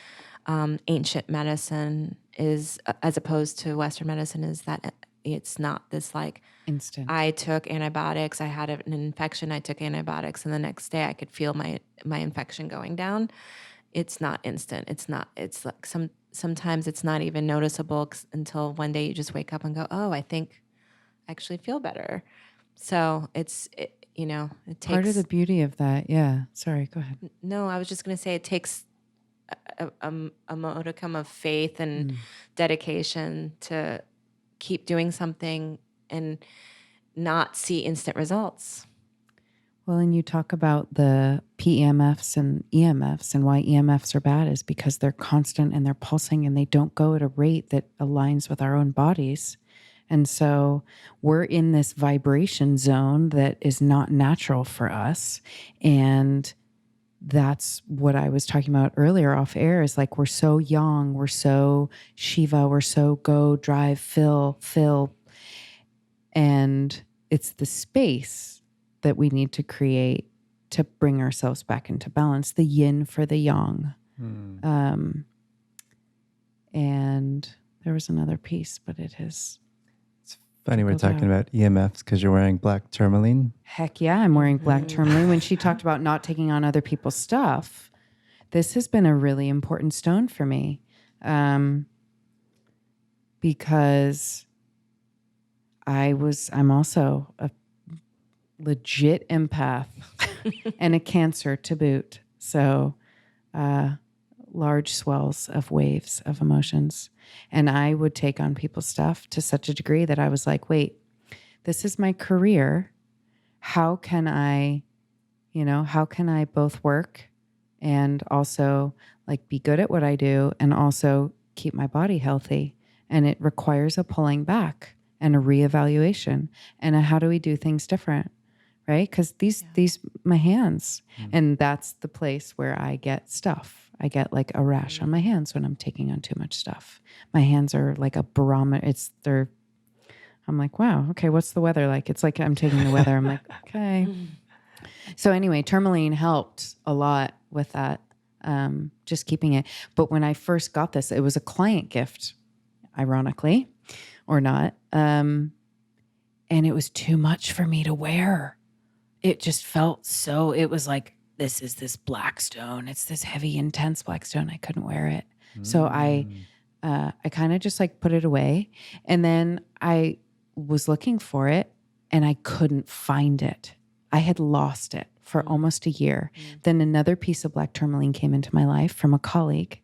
ancient medicine is, as opposed to Western medicine, is that it's not this like Instant. I took antibiotics, I had an infection, I took antibiotics, and the next day I could feel my infection going down. It's not instant. It's not. It's like sometimes it's not even noticeable until one day you just wake up and go, oh, I think I actually feel better. So it takes. Part of the beauty of that, yeah. Sorry, go ahead. No, I was just going to say it takes a modicum of faith and dedication to keep doing something and not see instant results. Well, and you talk about the PEMFs and EMFs, and why EMFs are bad is because they're constant and they're pulsing and they don't go at a rate that aligns with our own bodies. And so we're in this vibration zone that is not natural for us. And that's what I was talking about earlier off air, is like, we're so young, we're so Shiva, we're so go, drive, fill. And it's the space that we need to create to bring ourselves back into balance, the yin for the yang. And there was another piece, but it is... Funny we're talking about EMFs because you're wearing black tourmaline. Heck yeah, I'm wearing black tourmaline. When she talked about not taking on other people's stuff, this has been a really important stone for me, because I'm also a legit empath and a Cancer to boot. So large swells of waves of emotions. And I would take on people's stuff to such a degree that I was like, wait, this is my career. How can I both work and also like be good at what I do and also keep my body healthy? And it requires a pulling back and a reevaluation and a how do we do things different, right? Because these my hands, and that's the place where I get stuff. I get like a rash on my hands when I'm taking on too much stuff. My hands are like a barometer. I'm like, wow, okay, what's the weather like? It's like I'm taking the weather. I'm like, okay. So anyway, tourmaline helped a lot with that, just keeping it. But when I first got this, it was a client gift, ironically, or not. And it was too much for me to wear. It just felt so, it was like, this is this black stone. It's this heavy, intense black stone. I couldn't wear it. So I kind of just like put it away. And then I was looking for it and I couldn't find it. I had lost it for almost a year. Then another piece of black tourmaline came into my life from a colleague.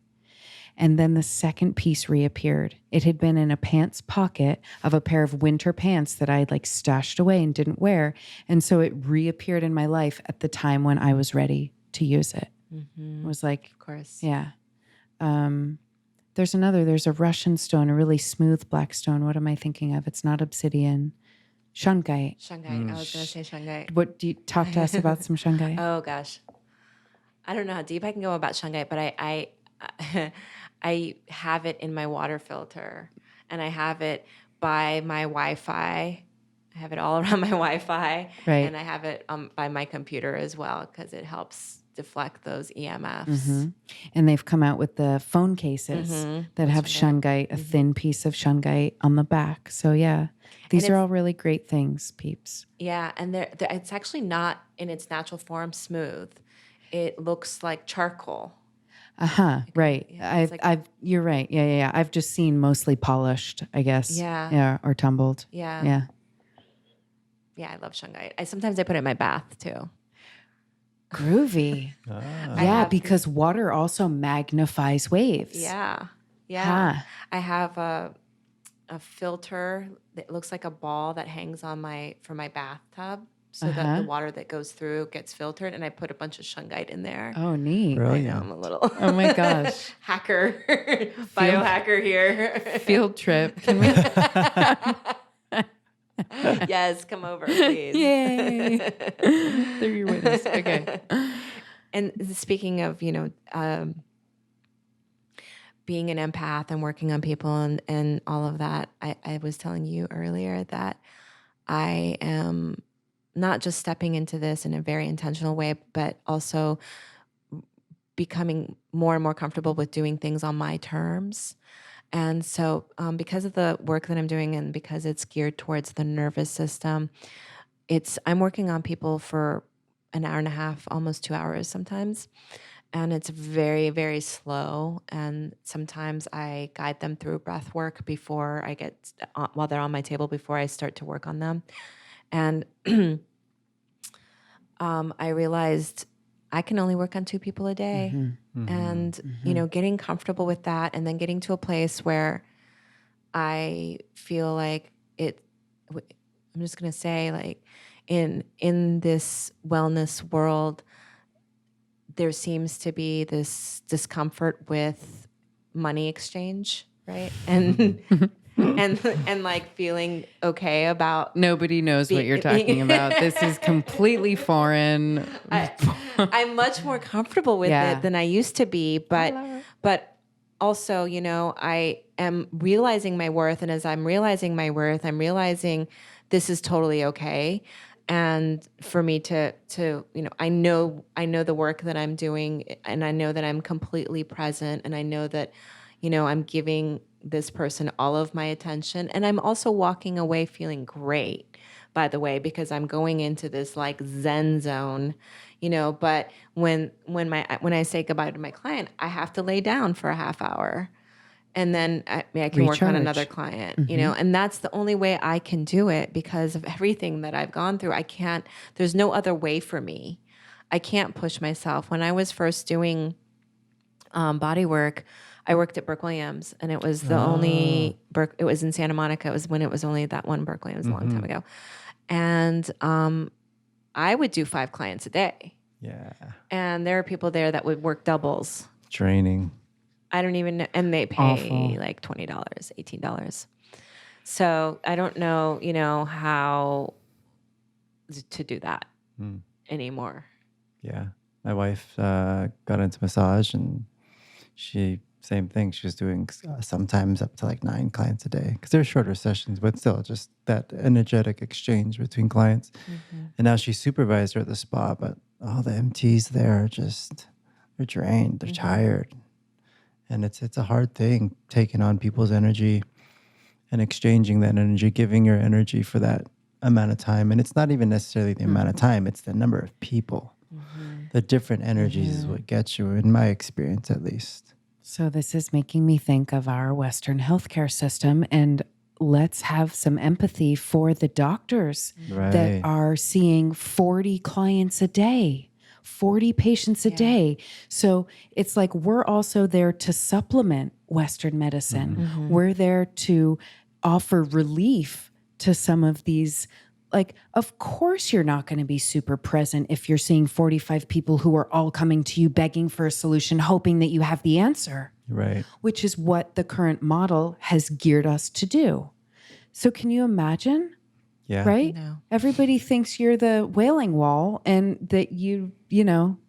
And then the second piece reappeared. It had been in a pants pocket of a pair of winter pants that I had like stashed away and didn't wear. And so it reappeared in my life at the time when I was ready to use it. It was like, Of course. yeah. There's a Russian stone, a really smooth black stone. What am I thinking of? It's not obsidian. Shungite. Shungite. I was going to say shungite. What do you talk to us about some shungite? Oh gosh. I don't know how deep I can go about shungite, but I have it in my water filter, and I have it by my Wi-Fi. I have it all around my Wi-Fi, Right. And I have it by my computer as well because it helps deflect those EMFs. And they've come out with the phone cases that have shungite, a thin piece of shungite on the back. So yeah, these are all really great things, peeps. Yeah, and it's actually not in its natural form smooth. It looks like charcoal. Right. Yeah, you're right. Yeah. I've just seen mostly polished, I guess. Yeah. Or tumbled. Yeah. Yeah, I love shungite. Sometimes I put it in my bath too. Groovy. Yeah, because water also magnifies waves. Yeah. I have a filter that looks like a ball that hangs on for my bathtub. So that the water that goes through gets filtered, and I put a bunch of shungite in there. Oh, neat. Brilliant. I know, I'm a little Oh my gosh. hacker, biohacker here. Field trip. Can we? Yes, come over, please. Yay. They're your witness. Okay. And speaking of, being an empath and working on people and all of that, I was telling you earlier that I am not just stepping into this in a very intentional way, but also becoming more and more comfortable with doing things on my terms. And so because of the work that I'm doing and because it's geared towards the nervous system, I'm working on people for an hour and a half, almost 2 hours sometimes. And it's very, very slow. And sometimes I guide them through breath work before I get, while they're on my table, before I start to work on them. And I realized I can only work on 2 people a day. And, getting comfortable with that and then getting to a place where I feel like I'm just going to say, like, in this wellness world, there seems to be this discomfort with money exchange, right? And and like feeling okay about Nobody knows what you're talking about. This is completely foreign. I'm much more comfortable with it than I used to be, but also, I am realizing my worth, and as I'm realizing my worth, I'm realizing this is totally okay. And for me to I know the work that I'm doing, and I know that I'm completely present, and I know that I'm giving this person all of my attention, and I'm also walking away feeling great, by the way, because I'm going into this like Zen zone, but when I say goodbye to my client, I have to lay down for a half hour. And then I can work on another client, and that's the only way I can do it because of everything that I've gone through. There's no other way for me. I can't push myself. When I was first doing body work, I worked at Burke Williams, and it was the only it was in Santa Monica. It was when it was only that one Burke Williams a long time ago. And I would do 5 clients a day. Yeah. And there are people there that would work doubles. Draining. I don't even know, and they pay like $20, $18. So I don't know, how to do that anymore. Yeah. My wife got into massage, and same thing. She was doing sometimes up to like 9 clients a day because they're shorter sessions, but still just that energetic exchange between clients. And now she's supervisor at the spa, but all the MTs there are they're drained, they're tired. And it's a hard thing, taking on people's energy and exchanging that energy, giving your energy for that amount of time. And it's not even necessarily the amount of time, it's the number of people. The different energies is what gets you, in my experience at least. So this is making me think of our Western healthcare system, and let's have some empathy for the doctors that are seeing 40 clients a day. 40 patients a day. So it's like we're also there to supplement Western medicine. We're there to offer relief to some of these. Like, of course, you're not going to be super present if you're seeing 45 people who are all coming to you begging for a solution, hoping that you have the answer. Right. Which is what the current model has geared us to do. So can you imagine? Yeah. Right? No. Everybody thinks you're the wailing wall, and that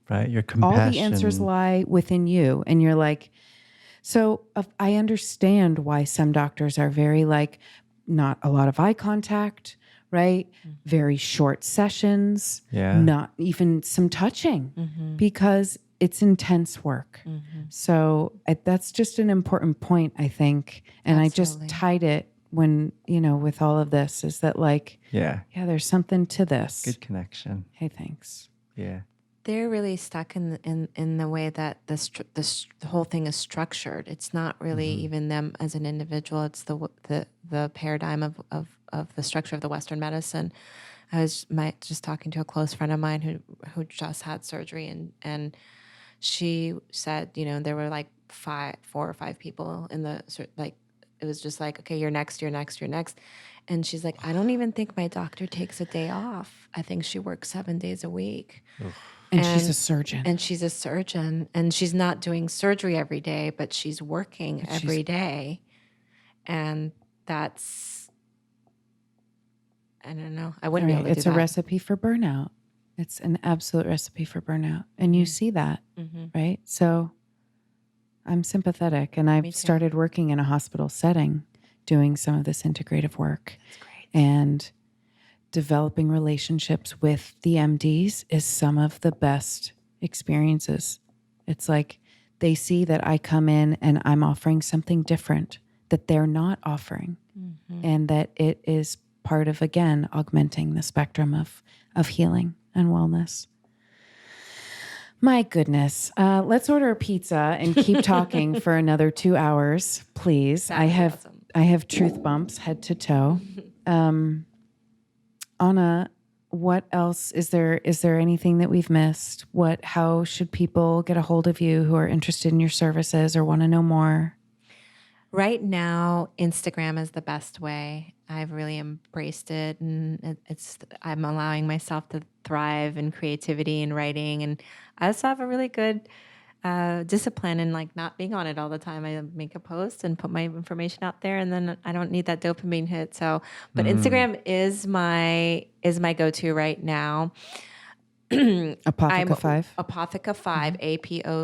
right, your compassion. all the answers lie within you. And you're like, so I understand why some doctors are very like, not a lot of eye contact, right? Very short sessions, not even some touching, because it's intense work. So that's just an important point, I think. And I just tied it when, with all of this, is that like, there's something to this. Good connection. Hey, thanks. Yeah. They're really stuck in the way that the whole thing is structured. It's not really even them as an individual. It's the paradigm of the structure of the Western medicine. I was just talking to a close friend of mine who just had surgery, and she said, there were like 4 or 5 people in the, like, it was just like, okay, you're next. And she's like, I don't even think my doctor takes a day off. I think she works 7 days a week. And she's a surgeon. And she's a surgeon. And she's not doing surgery every day, but she's working every day. And that's, I don't know. I wouldn't be able to do that. It's a recipe for burnout. It's an absolute recipe for burnout. And you see that, right? So I'm sympathetic, and I've too. started working in a hospital setting, doing some of this integrative work. That's great. And developing relationships with the MDs is some of the best experiences. It's like they see that I come in and I'm offering something different that they're not offering, and that it is part of, again, augmenting the spectrum of healing and wellness. My goodness. Let's order a pizza and keep talking for another 2 hours, please. That would be awesome. I have truth bumps head to toe. Anna, what else is there? Is there anything that we've missed? How should people get a hold of you who are interested in your services or want to know more? Right now, Instagram is the best way. I've really embraced it, and I'm allowing myself to thrive in creativity and writing, and I also have a really good discipline in like not being on it all the time. I make a post and put my information out there, and then I don't need that dopamine hit. So, but Instagram is my go-to right now. Apotheca 5. Apotheca 5, APOTHEKA,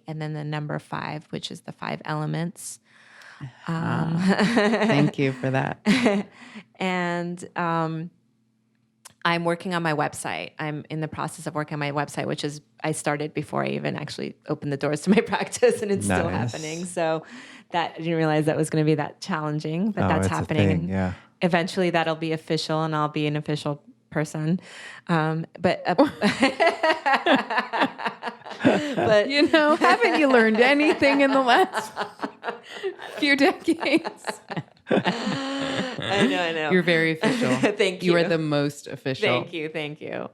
and then the number 5, which is the 5 elements. Thank you for that. And I'm working on my website. I'm in the process of working on my website, which is I started before I even actually opened the doors to my practice, and it's still happening. So that I didn't realize that was going to be that challenging, but that's happening. Thing, yeah. Eventually that'll be official, and I'll be an official person. But haven't you learned anything in the last few decades? I know. You're very official. Thank you. You are the most official. Thank you.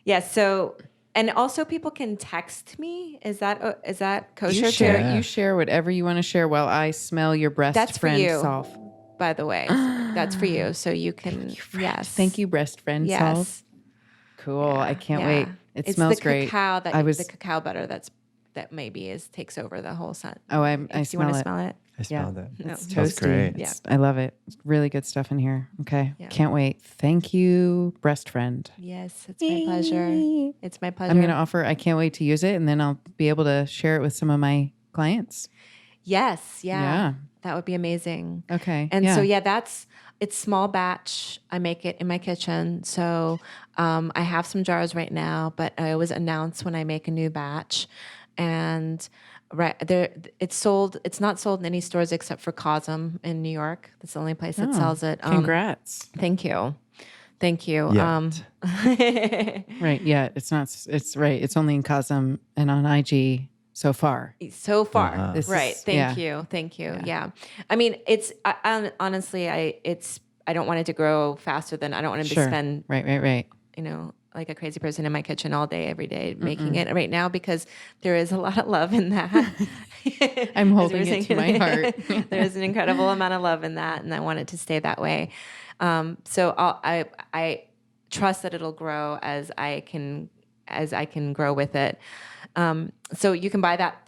Yeah. So, and also people can text me. Is that kosher? You share whatever you want to share while I smell your Breast Friend Salve. By the way, that's for you. So you can, Thank you, Breast Friend Salve. Cool. Yeah, I can't wait. It smells great. It's the cacao butter that maybe takes over the whole scent. Oh, I Do you smell want to it. smell it? I smelled it. It's That's toasty. great. Yeah. I love it. It's really good stuff in here. Okay. Yeah. Can't wait. Thank you, Breast Friend. Yes, it's my pleasure. It's my pleasure. I'm going to offer, I can't wait to use it, and then I'll be able to share it with some of my clients. Yes. Yeah. That would be amazing. Okay. And so, it's small batch. I make it in my kitchen. So I have some jars right now, but I always announce when I make a new batch. And it's sold. It's not sold in any stores except for Cosm in New York. That's the only place that sells it. Congrats. Thank you. Yeah. Right. Yeah. It's not. It's right. It's only in Cosm and on IG. So far. Right. Thank you. Yeah. I mean, honestly, I don't want it to grow faster than I don't want to spend. Right. Like a crazy person in my kitchen all day, every day, making it right now, because there is a lot of love in that. I'm holding it to my heart. There's an incredible amount of love in that, and I want it to stay that way. So I trust that it'll grow as I can grow with it. So you can buy that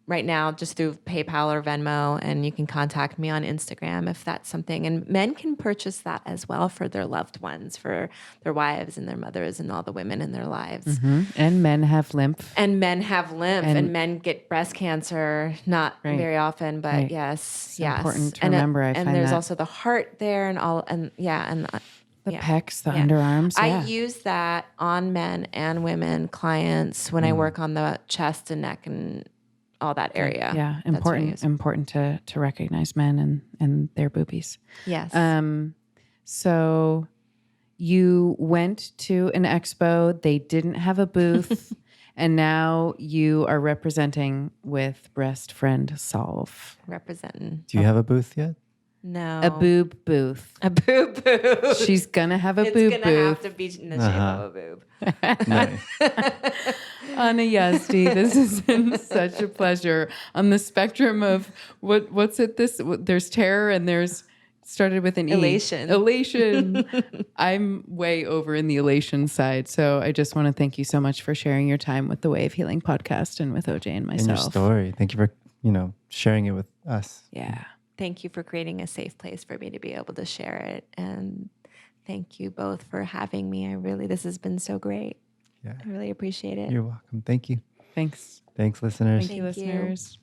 right now just through PayPal or Venmo, and you can contact me on Instagram if that's something. And men can purchase that as well for their loved ones, for their wives and their mothers and all the women in their lives. Mm-hmm. And men have lymph. And men get breast cancer, not very often, but yes. It's important to remember. And there's also the heart there and all, and the pecs, the underarms. I use that on men and women clients when I work on the chest and neck and all that area. Yeah, important to recognize men and their boobies. Yes. So you went to an expo. They didn't have a booth, and now you are representing with Breast Friend Salve. Representing. Do you have a booth yet? No. A boob booth. A boob booth. She's gonna have a boob booth. It's gonna have to be in the shape of a boob. Nice. Anna Yazdi, this has been such a pleasure. On the spectrum of what's it? There's terror and there's started with an elation. Elation. I'm way over in the elation side. So I just want to thank you so much for sharing your time with the Way of Healing podcast and with OJ and myself. And your story. Thank you for sharing it with us. Yeah. Thank you for creating a safe place for me to be able to share it. And thank you both for having me. This has been so great. Yeah. I really appreciate it. You're welcome. Thank you. Thanks. Thanks, listeners. Thank you, Thank you. listeners.